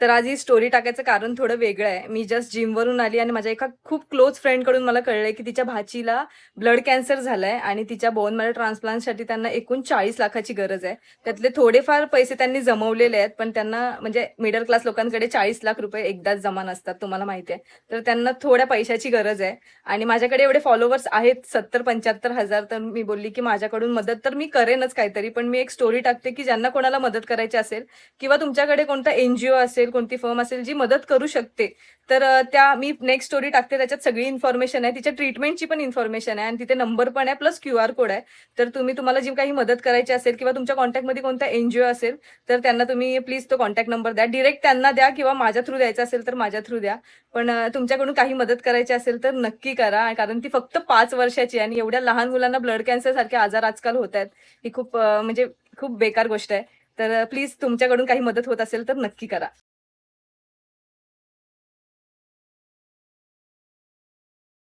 तर आज ही स्टोरी टाकायचं कारण थोडं वेगळं आहे. मी जस्ट जिमवरून आली आणि माझ्या एका खूप क्लोज फ्रेंडकडून मला कळलंय, की तिच्या भाचीला ब्लड कॅन्सर झालाय आणि तिच्या बोन मॅरो ट्रान्सप्लांटसाठी त्यांना एकूण 40 लाखाची गरज आहे. त्यातले थोडेफार पैसे त्यांनी जमवलेले आहेत, पण त्यांना म्हणजे मिडल क्लास लोकांकडे 40 लाख रुपये एकदाच जमा नसतात, तुम्हाला माहिती आहे. तर त्यांना थोड्या पैशाची गरज आहे आणि माझ्याकडे एवढे फॉलोवर्स आहेत 70-75 हजार. तर मी बोलली, की माझ्याकडून मदत तर मी करेनच काहीतरी, पण मी एक स्टोरी टाकते, की ज्यांना कोणाला मदत करायची असेल किंवा तुमच्याकडे कोणता एनजीओ असेल, कोणती फर्म असेल जी मदत करू शकते, तर त्या मी नेक्स्ट स्टोरी टाकते. त्याच्यात सगळी इन्फॉर्मेशन आहे, तिच्या ट्रीटमेंटची पण इन्फॉर्मेशन आहे आणि तिथे नंबर पण आहे प्लस QR कोड आहे. तर तुम्हाला जी काही मदत करायची असेल किंवा तुमच्या कॉन्टॅक्टमध्ये कोणता एनजीओ असेल, तर त्यांना तुम्ही प्लीज तो कॉन्टॅक्ट नंबर द्या. डिरेक्ट त्यांना द्या किंवा माझ्या थ्रू द्यायचं असेल तर माझ्या थ्रू द्या. पण तुमच्याकडून काही मदत करायची असेल तर नक्की करा, कारण ती फक्त 5 वर्षाची आहे आणि एवढ्या लहान मुलांना ब्लड कॅन्सर सारखे आजार आजकाल होत आहेत. ही खूप म्हणजे खूप बेकार गोष्ट आहे. तर प्लीज तुमच्याकडून काही मदत होत असेल तर नक्की करा.